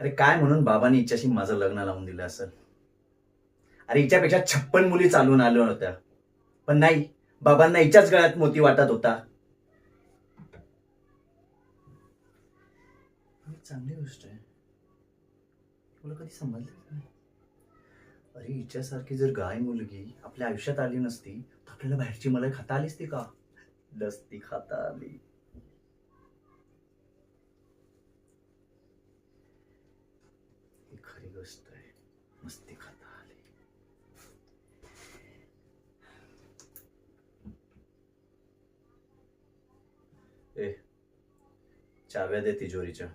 अरे काय म्हणून बाबांनी हिच्याशी माझं लग्न लावून दिलं असेल. अरे हिच्यापेक्षा 56 मुली चालून आल्या होत्या, पण नाही, बाबांना हिच्याच गळ्यात मोती वाटत होता. चांगली गोष्ट आहे, तुला कधी समजलं नाही. अरे हिच्यासारखी जर गाय मुलगी आपल्या आयुष्यात आली नसती तर आपल्याला बाहेरची मलाई खाता आली असती का? नसती खाता आली. ही खरी गोष्ट आहे, नसती खाता आली. ए, चाव्या दे तिजोरीच्या.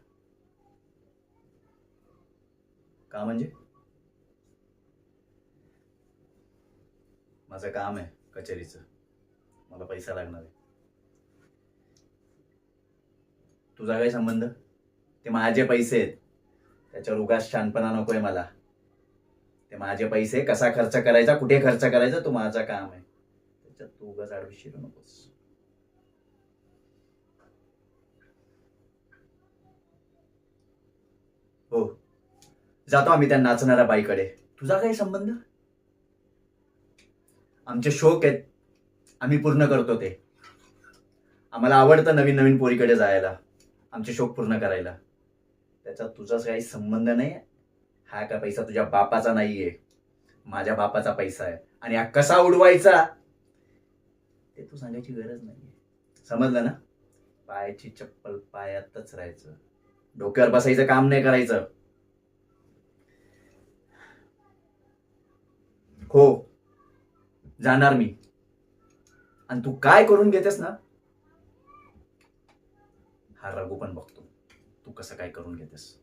का म्हणजे? माझं काम आहे कचेरीचं, मला पैसा लागणार आहे. तुझा काय संबंध? ते माझे पैसे आहेत, त्याच्यावर उगाच शानपणा नकोय मला. ते माझे पैसे कसा खर्च करायचा, कुठे खर्च करायचा, तो माझा काम आहे. त्याच्यात तू उगाच आडवी शिरू नकोस. हो, जातो आम्ही त्या नाचणाऱ्या बाईकडे. तुझा काय संबंध? आमचे शौक आहेत, आम्ही पूर्ण करतो ते. आम्हाला आवडतं नवीन नवीन पोरीकडे जायला, आमचे शौक पूर्ण करायला. त्याच्यात तुझा काही संबंध नाही. हा का पैसा तुझ्या बापाचा नाहीये, माझ्या बापाचा पैसा आहे. आणि हा कसा उडवायचा ते तू सांगायची गरज नाहीये. समजलं ना? पायाची चप्पल पायातच राहायचं, डोक्यावर बसायचं काम नाही करायचं. हो, जाणार मी. आणि तू काय करून घेतेस ना, हा रघु पण बघतो तू कसं काय करून घेतेस.